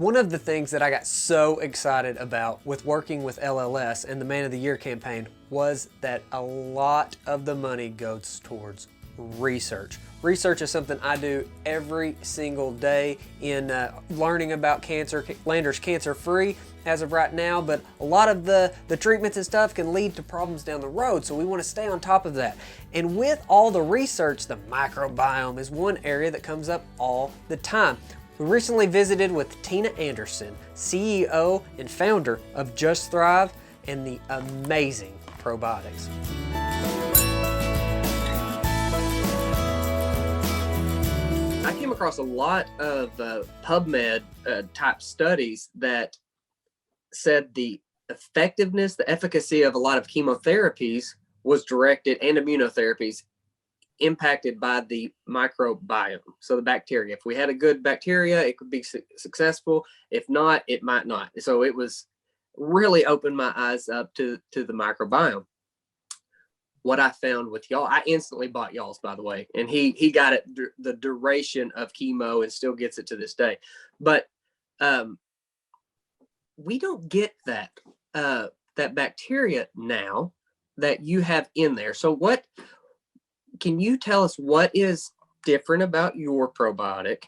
One of the things that I got so excited about with working with LLS and the Man of the Year campaign was that a lot of the money goes towards research. Research is something I do every single day in learning about cancer. Lander's cancer-free as of right now, but a lot of the treatments and stuff can lead to problems down the road, so we want to stay on top of that. And with all the research, the microbiome is one area that comes up all the time. We recently visited with Tina Anderson, CEO and founder of Just Thrive and the amazing probiotics. I came across a lot of PubMed type studies that said the effectiveness, the efficacy of a lot of chemotherapies was directed, and immunotherapies, impacted by the microbiome. So the bacteria. If we had a good bacteria, it could be successful. If not, it might not. So it was really opened my eyes up to the microbiome. What I found with y'all, I instantly bought y'all's, by the way, and he got it the duration of chemo and still gets it to this day. But we don't get that bacteria now that you have in there. So what can you tell us, what is different about your probiotic,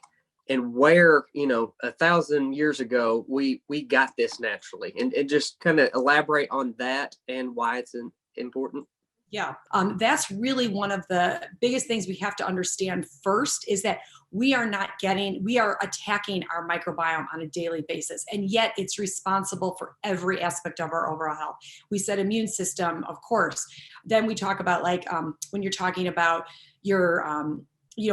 and where, 1,000 years ago we got this naturally, and just kind of elaborate on that and why it's important? Yeah, that's really one of the biggest things we have to understand first, is that we are attacking our microbiome on a daily basis, and yet it's responsible for every aspect of our overall health. We said immune system, of course. Then we talk about when you're talking about your,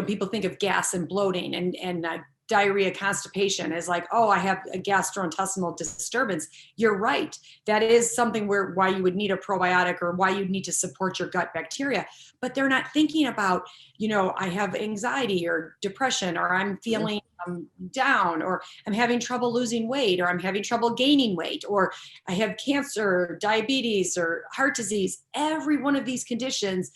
people think of gas and bloating and diarrhea, constipation as like, oh, I have a gastrointestinal disturbance. You're right. That is something why you would need a probiotic, or why you'd need to support your gut bacteria. But they're not thinking about, I have anxiety or depression, or I'm feeling down, or I'm having trouble losing weight, or I'm having trouble gaining weight, or I have cancer, diabetes, or heart disease. Every one of these conditions,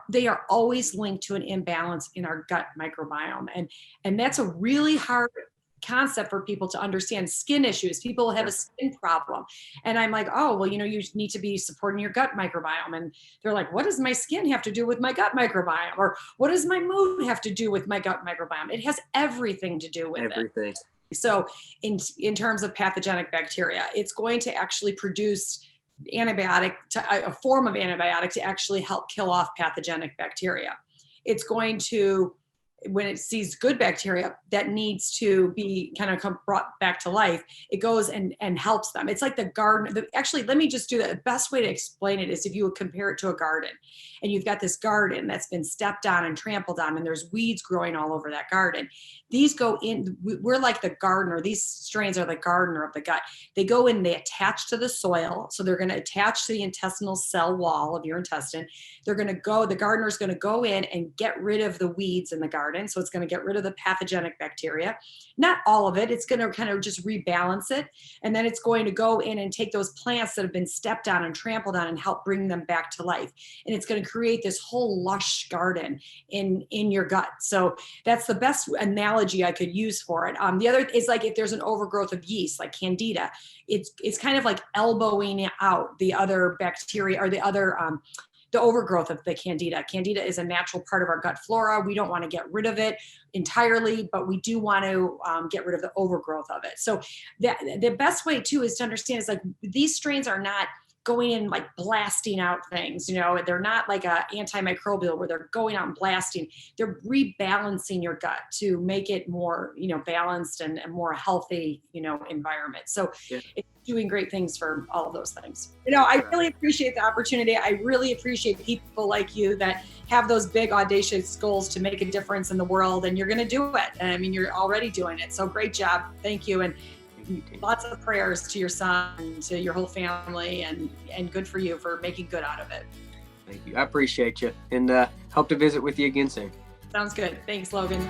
they are always linked to an imbalance in our gut microbiome. And that's a really hard concept for people to understand. Skin issues, people have a skin problem. And I'm like, oh, well, you need to be supporting your gut microbiome. And they're like, what does my skin have to do with my gut microbiome? Or what does my mood have to do with my gut microbiome? It has everything to do with everything. So in terms of pathogenic bacteria, it's going to actually produce a form of antibiotic to actually help kill off pathogenic bacteria. It's going to, when it sees good bacteria that needs to be kind of brought back to life, it goes and helps them. It's like the garden. Actually, let me just do that. The best way to explain it is if you would compare it to a garden, and you've got this garden that's been stepped on and trampled on, and there's weeds growing all over that garden. These go in, we're like the gardener. These strains are the gardener of the gut. They go in, they attach to the soil. So they're going to attach to the intestinal cell wall of your intestine. The gardener's going to go in and get rid of the weeds in the garden. So it's going to get rid of the pathogenic bacteria. Not all of it. It's going to kind of just rebalance it. And then it's going to go in and take those plants that have been stepped on and trampled on and help bring them back to life. And it's going to create this whole lush garden in your gut. So that's the best analogy I could use for it. The other is like if there's an overgrowth of yeast, like Candida, it's kind of like elbowing out the other bacteria, or the overgrowth of the Candida. Candida is a natural part of our gut flora. We don't want to get rid of it entirely, but we do want to get rid of the overgrowth of it. So the best way too is to understand is like these strains are not going in like blasting out things, they're not like a antimicrobial where they're going out and blasting. They're rebalancing your gut to make it more, balanced and more healthy, environment. So it's doing great things for all of those things. I really appreciate the opportunity. I really appreciate people like you that have those big audacious goals to make a difference in the world, and you're going to do it. I mean, you're already doing it. So great job. Thank you. And lots of prayers to your son and to your whole family, and good for you for making good out of it. Thank you. I appreciate you, and hope to visit with you again soon. Sounds good. Thanks, Logan.